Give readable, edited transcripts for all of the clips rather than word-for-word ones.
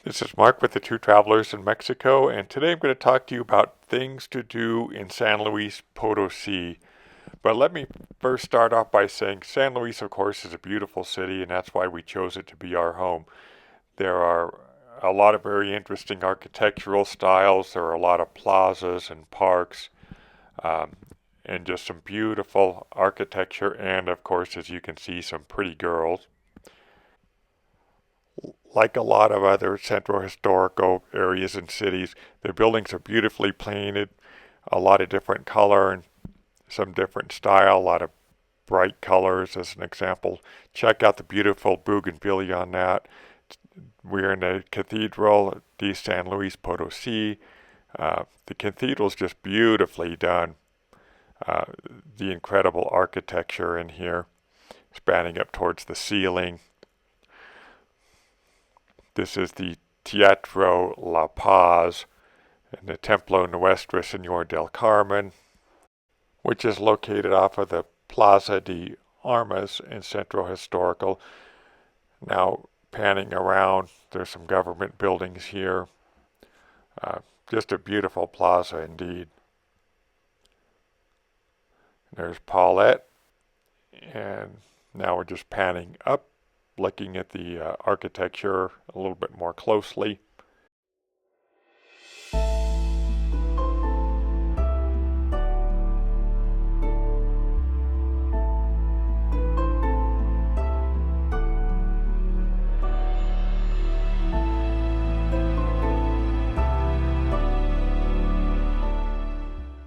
This is Mark with the Two Travelers in Mexico, and today I'm going to talk to you about things to do in San Luis Potosi. But let me first start off by saying San Luis, of course, is a beautiful city, and that's why we chose it to be our home. There are a lot of very interesting architectural styles, there are a lot of plazas and parks, um, and just some beautiful architecture, and of course, as you can see, some pretty girls. Like a lot of other central historical areas and cities, the buildings are beautifully painted, a lot of different color and some different style, a lot of bright colors as an example. Check out the beautiful bougainvillea on that. We're in the Cathedral de San Luis Potosi. The cathedral is just beautifully done. Uh, the incredible architecture in here, spanning up towards the ceiling. This is the Teatro La Paz and the Templo Nuestra Señor del Carmen, which is located off of the Plaza de Armas in Centro Historical. Now, panning around, there's some government buildings here. Just a beautiful plaza indeed. There's Paulette, and now we're just panning up, looking at the architecture a little bit more closely.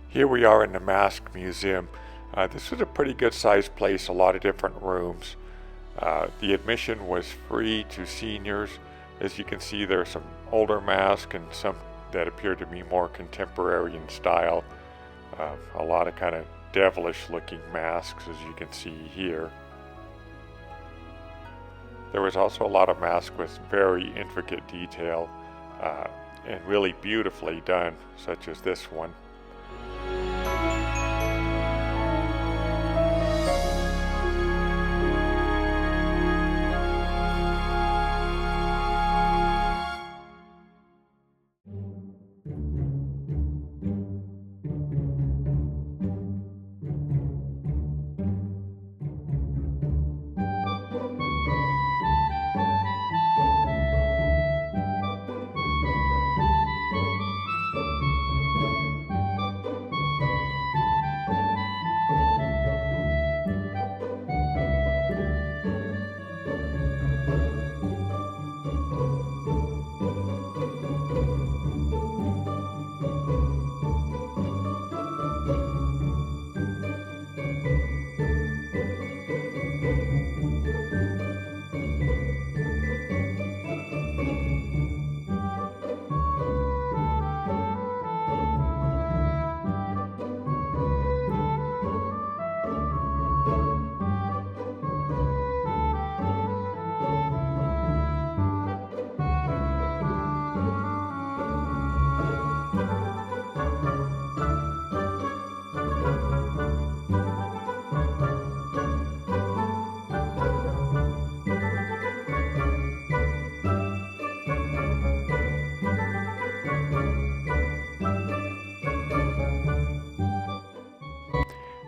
Here we are in the Mask Museum. This is a pretty good sized place, a lot of different rooms. The admission was free to seniors. As you can see, there are some older masks and some that appear to be more contemporary in style. A lot of kind of devilish looking masks, as you can see here. There was also a lot of masks with very intricate detail and really beautifully done, such as this one.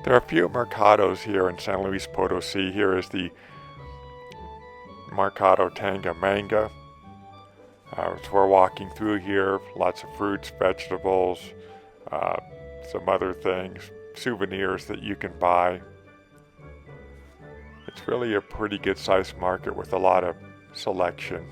There are a few mercados here in San Luis Potosi. Here is the Mercado Tangamanga. So we're walking through here, lots of fruits, vegetables, uh, some other things, souvenirs that you can buy. It's really a pretty good sized market with a lot of selection.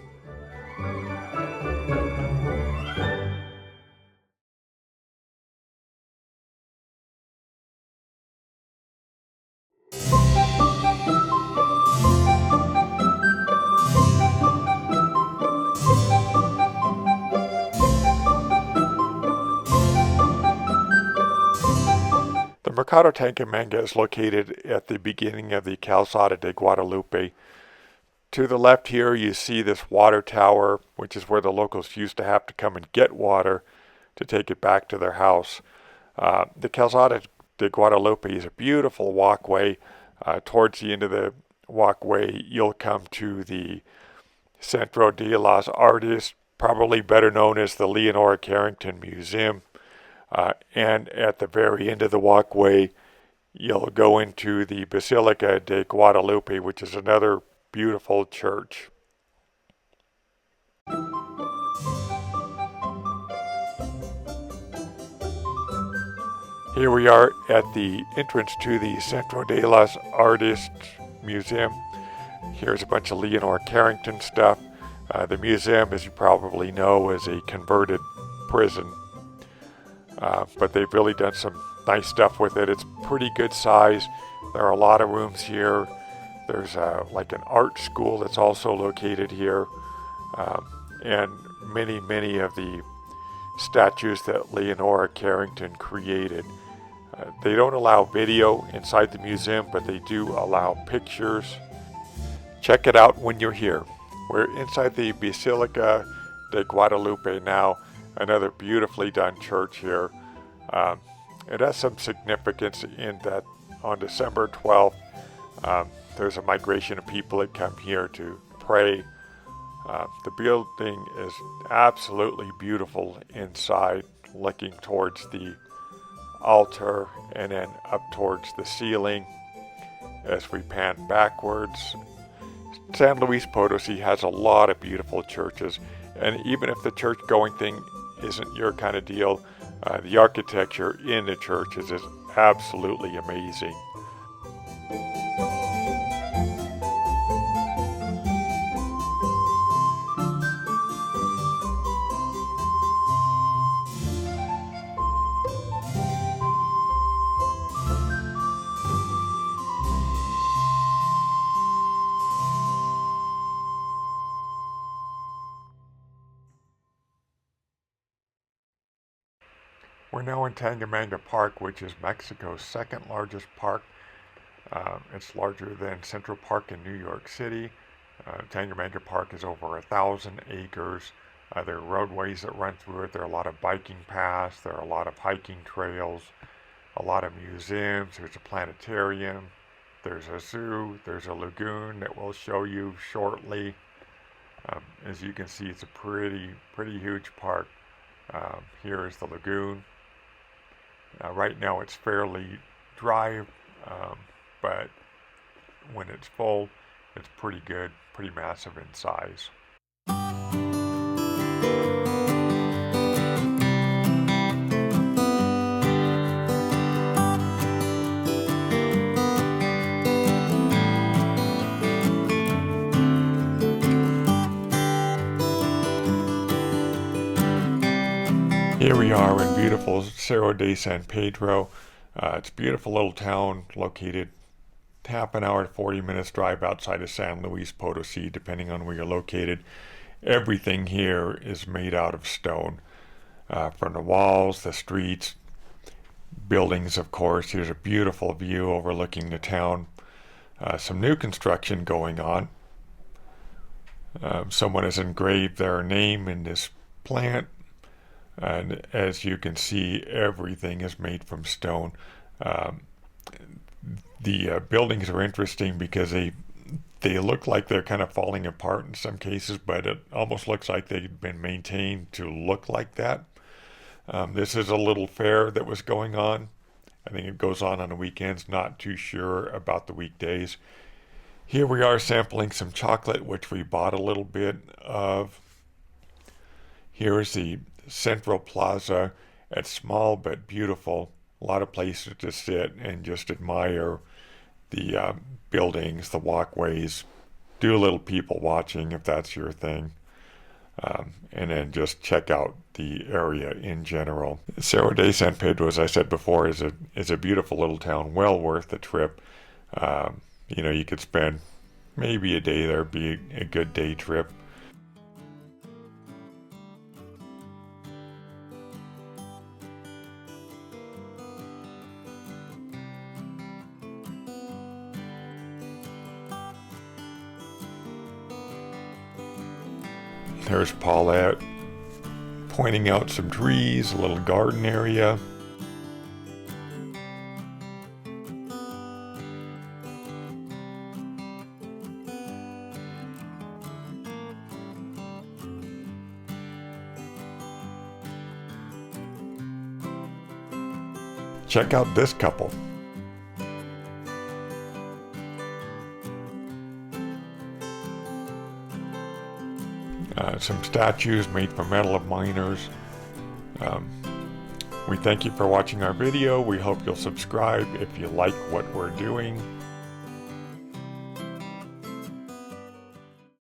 The Mercado Tangamanga is located at the beginning of the Calzada de Guadalupe. To the left here you see this water tower, which is where the locals used to have to come and get water to take it back to their house. The Calzada de Guadalupe is a beautiful walkway. Towards the end of the walkway you'll come to the Centro de las Artes, probably better known as the Leonora Carrington Museum. And at the very end of the walkway, you'll go into the Basilica de Guadalupe, which is another beautiful church. Here we are at the entrance to the Centro de las Artes Museum. Here's a bunch of Leonora Carrington stuff. The museum, as you probably know, is a converted prison, but they've really done some nice stuff with it. It's pretty good size. There are a lot of rooms here. There's like an art school that's also located here, and many of the statues that Leonora Carrington created. They don't allow video inside the museum, but they do allow pictures. Check it out when you're here. We're inside the Basilica de Guadalupe now, another beautifully done church here. It has some significance in that on December 12th, there's a migration of people that come here to pray. The building is absolutely beautiful inside, looking towards the altar and then up towards the ceiling. As we pan backwards, San Luis Potosi has a lot of beautiful churches, and even if the church going thing isn't your kind of deal, the architecture in the churches is absolutely amazing. We're now in Tangamanga Park, which is Mexico's second largest park. It's larger than Central Park in New York City. Tangamanga Park is over 1,000 acres. There are roadways that run through it. There are a lot of biking paths. There are a lot of hiking trails, a lot of museums. There's a planetarium. There's a zoo. There's a lagoon that we'll show you shortly. As you can see, it's a pretty huge park. Here is the lagoon. Right now it's fairly dry, but when it's full, it's pretty good, pretty massive in size. Here we are in beautiful Cerro de San Pedro. It's a beautiful little town located half an hour to 40 minutes drive outside of San Luis Potosi, depending on where you're located. Everything here is made out of stone. From the walls, the streets, buildings, of course. Here's a beautiful view overlooking the town. Some new construction going on. Someone has engraved their name in this plant. And as you can see, everything is made from stone. The buildings are interesting because they look like they're kind of falling apart in some cases, but it almost looks like they've been maintained to look like that. This is a little fair that was going on. I think it goes on the weekends, not too sure about the weekdays. Here we are sampling some chocolate, which we bought a little bit of. Here is the Central Plaza. It's small but beautiful. A lot of places to sit and just admire the buildings, the walkways. Do a little people watching if that's your thing. And then just check out the area in general. Cerro de San Pedro, as I said before, is a beautiful little town, well worth the trip. You could spend maybe a day there, be a good day trip. There's Paulette pointing out some trees, a little garden area. Check out this couple. Some statues made from metal of miners. We thank you for watching our video. We hope you'll subscribe if you like what we're doing.